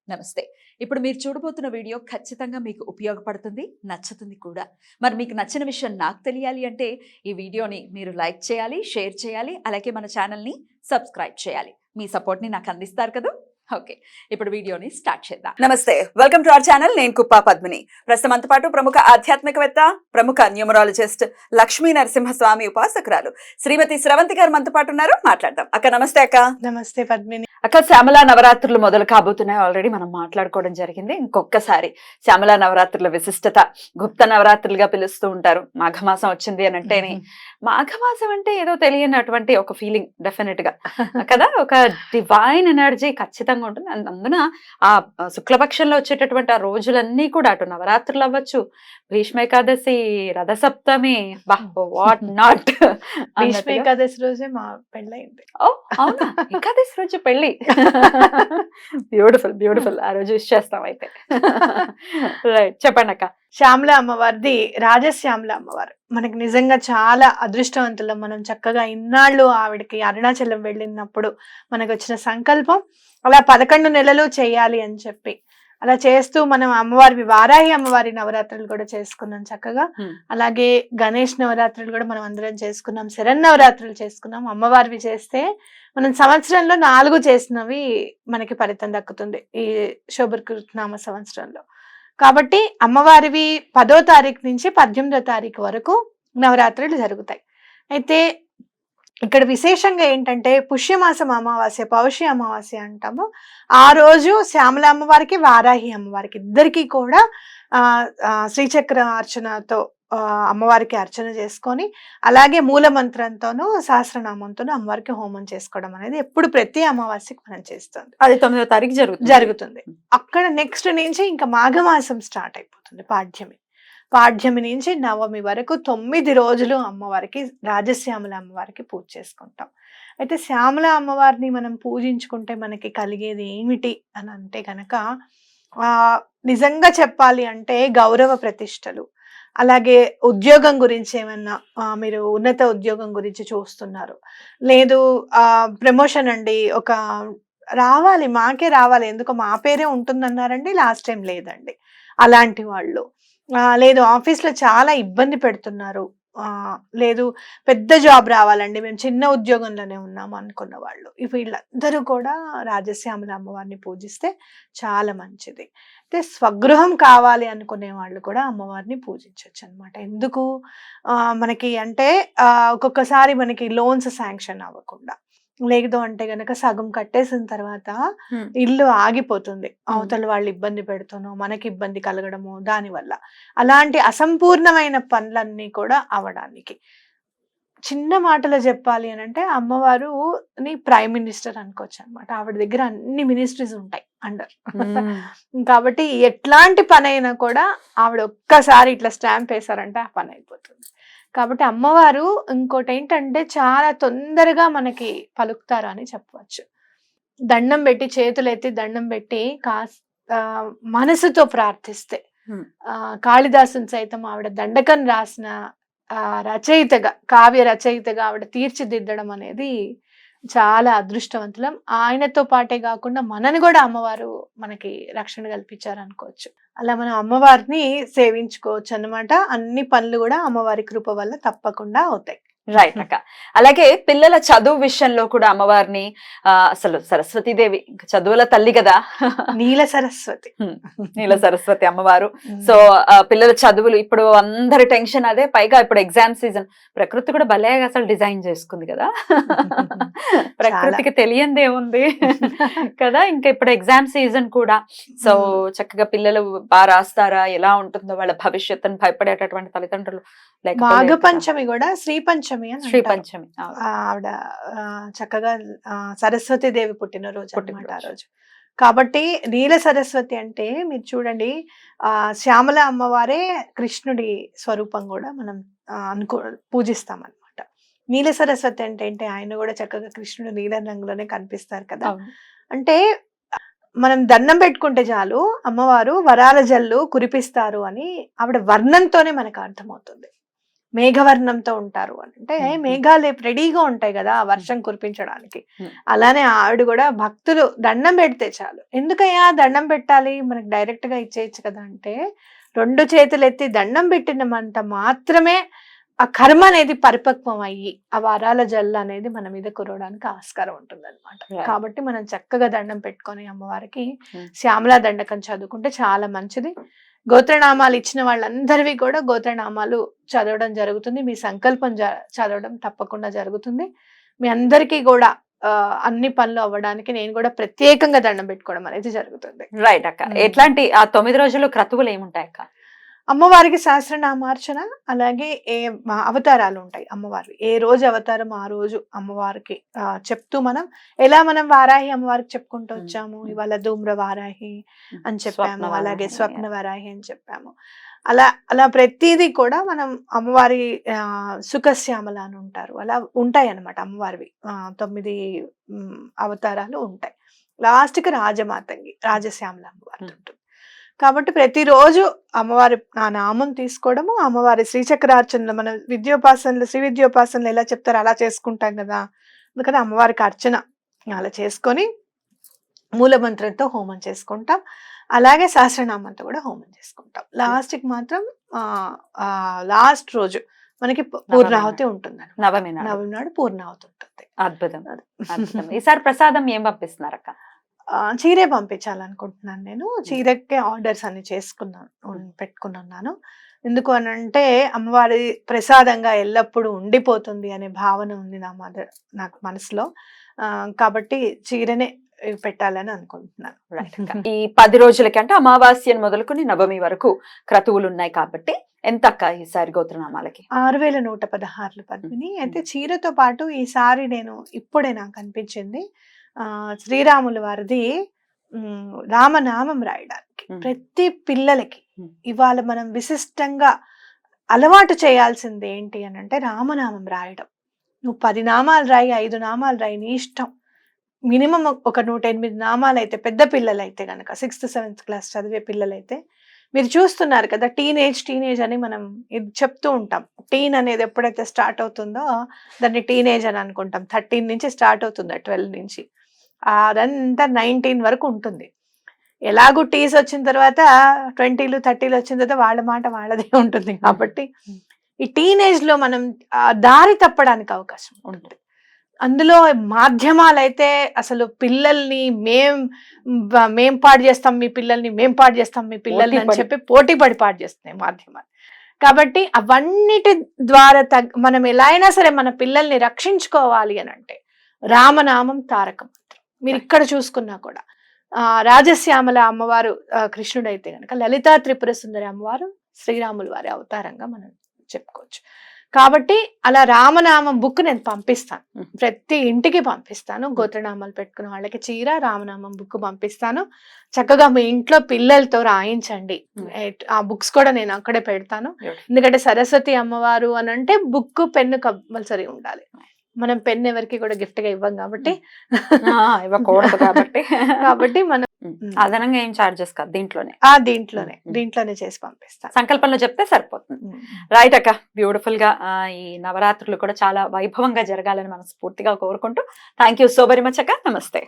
నమస్తే. ఇప్పుడు మీరు చూడబోతున్న వీడియో ఖచ్చితంగా మీకు ఉపయోగపడుతుంది, నచ్చుతుంది కూడా. మరి మీకు నచ్చిన విషయం నాకు తెలియాలి అంటే ఈ వీడియోని మీరు లైక్ చేయాలి, షేర్ చేయాలి, అలాగే మన ఛానల్‌ని సబ్స్క్రైబ్ చేయాలి. మీ సపోర్ట్‌ని నాకు అందిస్తారు కదూ! ఓకే. ఇప్పుడు వీడియోని స్టార్ట్ చేద్దాం. నమస్తే. Welcome to our channel. నేను కుప్పా పద్మిని. ప్రస్తుతం మనతో పాటు ప్రముఖ ఆధ్యాత్మికవేత్త, ప్రముఖ న్యూమరాలజిస్ట్ లక్ష్మీ నరసింహస్వామి ఉపాసకురాలు శ్రీమతి స్రవంతి గారు మనతో పాటు ఉన్నారు. మాట్లాడదాం. అక్క నమస్తే అక్క. నమస్తే పద్మిని. అక్క, శ్యామల నవరాత్రులు మొదలు కాబోతున్నాయి. ఆల్రెడీ మనం మాట్లాడుకోవడం జరిగింది. ఇంకొకసారి శ్యామల నవరాత్రుల విశిష్టత గుప్త నవరాత్రులుగా పిలుస్తూ ఉంటారు. మాఘమాసం వచ్చింది అని అంటేనే మాఘమాసం అంటే ఏదో తెలియనటువంటి ఒక ఫీలింగ్ డెఫినెట్ గా కదా, ఒక డివైన్ ఎనర్జీ ఖచ్చితంగా ఉంటుంది. అందున ఆ శుక్లపక్షంలో వచ్చేటటువంటి ఆ రోజులన్నీ కూడా అటు నవరాత్రులు అవ్వచ్చు, భీష్మ ఏకాదశి, రథసప్తమి, వాట్ నాట్. భీష్మ ఏకాదశి రోజే మా పెళ్ళయింది. ఓ అవునా, ఏకాదశి రోజు పెళ్ళి. Beautiful beautiful. ఆ రోజు విష్ చేస్తాం అయితే. రైట్, చెప్పండి అక్క. శ్యామల అమ్మవారిది రాజశ్యామల అమ్మవారు మనకి నిజంగా చాలా అదృష్టవంతులం. మనం చక్కగా ఇన్నాళ్ళు ఆవిడకి అరుణాచలం వెళ్ళినప్పుడు మనకు వచ్చిన సంకల్పం అలా 11 నెలలు చేయాలి అని చెప్పి అలా చేస్తూ మనం అమ్మవారి వారాహి అమ్మవారి నవరాత్రులు కూడా చేసుకున్నాం చక్కగా. అలాగే గణేష్ నవరాత్రులు కూడా మనం అందరం చేసుకున్నాం, శరన్నవరాత్రులు చేసుకున్నాం. అమ్మవారివి చేస్తే మనం సంవత్సరంలో 4 చేసినవి మనకి ఫలితం దక్కుతుంది ఈ శోభకృతనామ సంవత్సరంలో. కాబట్టి అమ్మవారివి 10వ తారీఖు నుంచి 18వ తారీఖు వరకు నవరాత్రులు జరుగుతాయి. అయితే ఇక్కడ విశేషంగా ఏంటంటే పుష్యమాసం అమావాస్య, పౌష్య అమావాస్య అంటాము. ఆ రోజు శ్యామల అమ్మవారికి, వారాహి అమ్మవారికి ఇద్దరికి కూడా శ్రీచక్ర అర్చనతో అమ్మవారికి అర్చన చేసుకొని, అలాగే మూల మంత్రంతోనూ సహస్రనామంతోనూ అమ్మవారికి హోమం చేసుకోవడం అనేది ఎప్పుడు ప్రతి అమావాస్యకి మనం చేస్తుంది. అది 9వ తారీఖు జరుగుతుంది. అక్కడ నెక్స్ట్ నుంచి ఇంకా మాఘమాసం స్టార్ట్ అయిపోతుంది. పాడ్యమి నుంచి నవమి వరకు 9 రోజులు అమ్మవారికి, రాజశ్యామల అమ్మవారికి పూజ చేసుకుంటాం. అయితే శ్యామల అమ్మవారిని మనం పూజించుకుంటే మనకి కలిగేది ఏమిటి అని అంటే కనుక నిజంగా చెప్పాలి అంటే గౌరవ ప్రతిష్టలు, అలాగే ఉద్యోగం గురించి ఏమన్నా మీరు ఉన్నత ఉద్యోగం గురించి చూస్తున్నారు, లేదు ప్రమోషన్ అండి, ఒక రావాలి మాకే రావాలి, ఎందుకు మా పేరే ఉంటుందన్నారండి, లాస్ట్ టైం లేదండి, అలాంటి వాళ్ళు, లేదు ఆఫీస్లో చాలా ఇబ్బంది పెడుతున్నారు, లేదు పెద్ద జాబ్ రావాలండి, మేము చిన్న ఉద్యోగంలోనే ఉన్నాము అనుకున్న వాళ్ళు, వీళ్ళందరూ కూడా రాజశ్యామల అమ్మవారిని పూజిస్తే చాలా మంచిది. అయితే స్వగృహం కావాలి అనుకునే వాళ్ళు కూడా అమ్మవారిని పూజించవచ్చు అనమాట. ఎందుకు మనకి అంటే ఒక్కొక్కసారి మనకి లోన్స్ శాంక్షన్ అవ్వకుండా, లేదు అంటే గనక సగం కట్టేసిన తర్వాత ఇల్లు ఆగిపోతుంది, అవతల వాళ్ళు ఇబ్బంది పెడుతునో మనకి ఇబ్బంది కలగడము దానివల్ల, అలాంటి అసంపూర్ణమైన పనులన్నీ కూడా అవడానికి, చిన్న మాటలో చెప్పాలి అని అంటే అమ్మవారు ప్రైమ్ మినిస్టర్ అనుకోవచ్చు అనమాట. ఆవిడ దగ్గర అన్ని మినిస్ట్రీస్ ఉంటాయి అండర్. కాబట్టి ఎట్లాంటి పని అయినా కూడా ఆవిడ ఒక్కసారి ఇట్లా స్టాంప్ వేశారంటే ఆ పని అయిపోతుంది. కాబట్టి అమ్మవారు ఇంకోటి ఏంటంటే చాలా తొందరగా మనకి పలుకుతారు అని చెప్పవచ్చు. దండం పెట్టి, చేతులెత్తి దండం పెట్టి మనసుతో ప్రార్థిస్తే, కాళిదాసుని సైతం ఆవిడ దండకం రాసిన రచయితగా, కావ్య రచయితగా ఆవిడ తీర్చిదిద్దడం అనేది చాలా అదృష్టవంతులం. ఆయనతో పాటే కాకుండా మనని కూడా అమ్మవారు మనకి రక్షణ కల్పించారు అనుకోవచ్చు. అలా మనం అమ్మవారిని సేవించుకోవచ్చు అన్నమాట. అన్ని పనులు కూడా అమ్మవారి కృప వల్ల తప్పకుండా అవుతాయి. రైట్ అక్క. అలాగే పిల్లల చదువు విషయంలో కూడా అమ్మవారిని, అసలు సరస్వతీదేవి ఇంకా చదువుల తల్లి కదా, నీల సరస్వతి అమ్మవారు. సో పిల్లల చదువులు ఇప్పుడు అందరి టెన్షన్ అదే, పైగా ఇప్పుడు ఎగ్జామ్ సీజన్. ప్రకృతి కూడా భలే అసలు డిజైన్ చేసుకుంది కదా, ప్రకృతికి తెలియంది ఏముంది కదా. ఇంకా ఇప్పుడు ఎగ్జామ్ సీజన్ కూడా, సో చక్కగా పిల్లలు బాగా రాస్తారా, ఎలా ఉంటుందో వాళ్ళ భవిష్యత్తును భయపడేటటువంటి తల్లిదండ్రులు. మాఘ పంచమి కూడా శ్రీ పంచమి, ఆవిడ చక్కగా సరస్వతి దేవి పుట్టినరోజు అన్నమాట ఆ రోజు. కాబట్టి నీల సరస్వతి అంటే మీరు చూడండి, శ్యామల అమ్మవారే కృష్ణుడి స్వరూపం కూడా మనం పూజిస్తాం అనమాట. నీల సరస్వతి అంటే ఆయన కూడా చక్కగా కృష్ణుడు నీల రంగులోనే కనిపిస్తారు కదా. అంటే మనం దండం పెట్టుకుంటే చాలు అమ్మవారు వరాల జల్లు కురిపిస్తారు అని ఆవిడ వర్ణంతోనే మనకు అర్థమవుతుంది. మేఘవర్ణంతో ఉంటారు అని అంటే మేఘాలు రెడీగా ఉంటాయి కదా వర్షం కురిపించడానికి. అలానే ఆవిడ కూడా భక్తులు దండం పెడితే చాలు. ఎందుకయ్యా దండం పెట్టాలి, మనకి డైరెక్ట్ గా ఇచ్చేయచ్చు కదా అంటే, 2 చేతులు ఎత్తి దండం పెట్టినంత మాత్రమే ఆ కర్మ అనేది పరిపక్వం అయ్యి ఆ వరాల జల్లు అనేది మన మీద కురవడానికి ఆస్కారం ఉంటుంది అనమాట. కాబట్టి మనం చక్కగా దండం పెట్టుకొని అమ్మవారికి శ్యామలా దండకం చదువుకుంటే చాలా మంచిది. గోత్రనామాలు ఇచ్చిన వాళ్ళందరివి కూడా గోత్రనామాలు చదవడం జరుగుతుంది. మీ సంకల్పం చదవడం తప్పకుండా జరుగుతుంది. మీ అందరికీ కూడా అన్ని పనులు అవ్వడానికి నేను కూడా ప్రత్యేకంగా దండం పెట్టుకోవడం అనేది జరుగుతుంది. రైట్ అక్క. ఎట్లాంటి ఆ 9 రోజులు క్రతువులు ఏముంటాయి అక్క? అమ్మవారికి సహస్రనామార్చన, అలాగే అవతారాలు ఉంటాయి అమ్మవారి. ఏ రోజు అవతారం ఆ రోజు అమ్మవారికి చెప్తూ మనం వారాహి అమ్మవారికి చెప్పుకుంటూ వచ్చాము. ఇవాళ ధూమ్ర వారాహి అని చెప్పాము, అలాగే స్వప్న వారాహి అని చెప్పాము. అలా ప్రతిదీ కూడా మనం అమ్మవారి సుఖశ్యామల అని ఉంటారు, అలా ఉంటాయి అన్నమాట అమ్మవారివి. 9 అవతారాలు ఉంటాయి. లాస్ట్కి రాజమాతంగి రాజశ్యామల అమ్మవారి ఉంటుంది. కాబట్టి ప్రతిరోజు అమ్మవారి ఆ నామం తీసుకోవడము, అమ్మవారి శ్రీచక్రార్చనలు మన విద్యోపాసనలు శ్రీ విద్యోపాసనలు ఎలా చెప్తారో అలా చేసుకుంటాం కదా. అందుకని అమ్మవారికి అర్చన అలా చేసుకొని మూలమంత్రంతో హోమం చేసుకుంటాం. అలాగే సహస్రనామంతో కూడా హోమం చేసుకుంటాం. లాస్ట్కి మాత్రం లాస్ట్ రోజు మనకి పూర్ణాహుతి ఉంటుంది. నవమి నాడు పూర్ణాహుతి ఉంటుంది. అద్భుతం. ఈసారి ప్రసాదం ఏం పంపిస్తున్నారు అక్క? చీరే పంపించాలనుకుంటున్నాను నేను. చీరకే ఆర్డర్స్ అన్ని పెట్టుకున్నాను. ఎందుకు అని అంటే అమ్మవారి ప్రసాదంగా ఎల్లప్పుడూ ఉండిపోతుంది అనే భావన ఉంది నాకు మనసులో. కాబట్టి చీరనే పెట్టాలని అనుకుంటున్నాను. ఈ 10 రోజులకి అంటే అమావాస్యను మొదలుకొని నవమి వరకు క్రతువులు ఉన్నాయి కాబట్టి ఎంత అక్క ఈసారి గోత్రనామాలకి? 6116 పద్మిని. అయితే చీరతో పాటు ఈసారి నేను ఇప్పుడే నాకు అనిపించింది శ్రీరాముల వారిది రామనామం రాయడానికి ప్రతి పిల్లలకి ఇవాళ మనం విశిష్టంగా అలవాటు చేయాల్సింది ఏంటి అని అంటే రామనామం రాయడం. నువ్వు 10 నామాలు రాయి, 5 నామాలు రాయి, నీ ఇష్టం. మినిమం ఒక 108 నామాలు అయితే, పెద్ద పిల్లలైతే కనుక 6th 7th క్లాస్ చదివే పిల్లలైతే మీరు చూస్తున్నారు కదా, టీనేజ్ అని మనం ఇది చెప్తూ ఉంటాం. టీన్ అనేది ఎప్పుడైతే స్టార్ట్ అవుతుందో దాన్ని టీనేజ్ అని అనుకుంటాం. 13 నుంచి స్టార్ట్ అవుతుంది, 12 నుంచి అదంతా 19 వరకు ఉంటుంది. ఎలాగూ టీస్ వచ్చిన తర్వాత 20లు 30లు వచ్చిన తర్వాత వాళ్ళ మాట వాళ్ళదే ఉంటుంది. కాబట్టి ఈ టీనేజ్ లో మనం దారి తప్పడానికి అవకాశం ఉంటుంది. అందులో మాధ్యమాలు అయితే అసలు పిల్లల్ని మేం పాడు చేస్తాం మీ పిల్లల్ని, మేం పాడు చేస్తాం మీ పిల్లల్ని అని చెప్పి పోటీ పడి పాడు చేస్తున్నాయి మాధ్యమాలు. కాబట్టి అవన్నిటి ద్వారా మనం ఎలా అయినా సరే మన పిల్లల్ని రక్షించుకోవాలి అని అంటే రామనామం తారక మంత్రం. మీరు ఇక్కడ చూసుకున్నా కూడా రాజశ్యామల అమ్మవారు కృష్ణుడైతే కనుక లలితా త్రిపుర సుందరి అమ్మవారు శ్రీరాముల వారి అవతారంగా మనం చెప్పుకోవచ్చు. కాబట్టి అలా రామనామం బుక్ నేను పంపిస్తాను, ప్రతి ఇంటికి పంపిస్తాను. గోత్రనామాలు పెట్టుకున్న వాళ్ళకి చీర రామనామం బుక్ పంపిస్తాను. చక్కగా మీ ఇంట్లో పిల్లలతో రాయించండి. ఆ బుక్స్ కూడా నేను అక్కడే పెడతాను. ఎందుకంటే సరస్వతి అమ్మవారు అని అంటే బుక్ పెన్ను కంపల్సరీ ఉండాలి. మనం పెన్ ఎవరికి కూడా గిఫ్ట్ గా ఇవ్వం కాబట్టి ఇవ్వకూడదు కాబట్టి మనం అదనంగా ఏం చార్జెస్ కాదు, దీంట్లోనే చేసి పంపిస్తాను. సంకల్పంలో చెప్తే సరిపోతుంది. రైట్ అక్క, బ్యూటిఫుల్ గా ఈ నవరాత్రులు కూడా చాలా వైభవంగా జరగాలని మనస్ఫూర్తిగా కోరుకుంటూ thank you so very much అక్క. నమస్తే.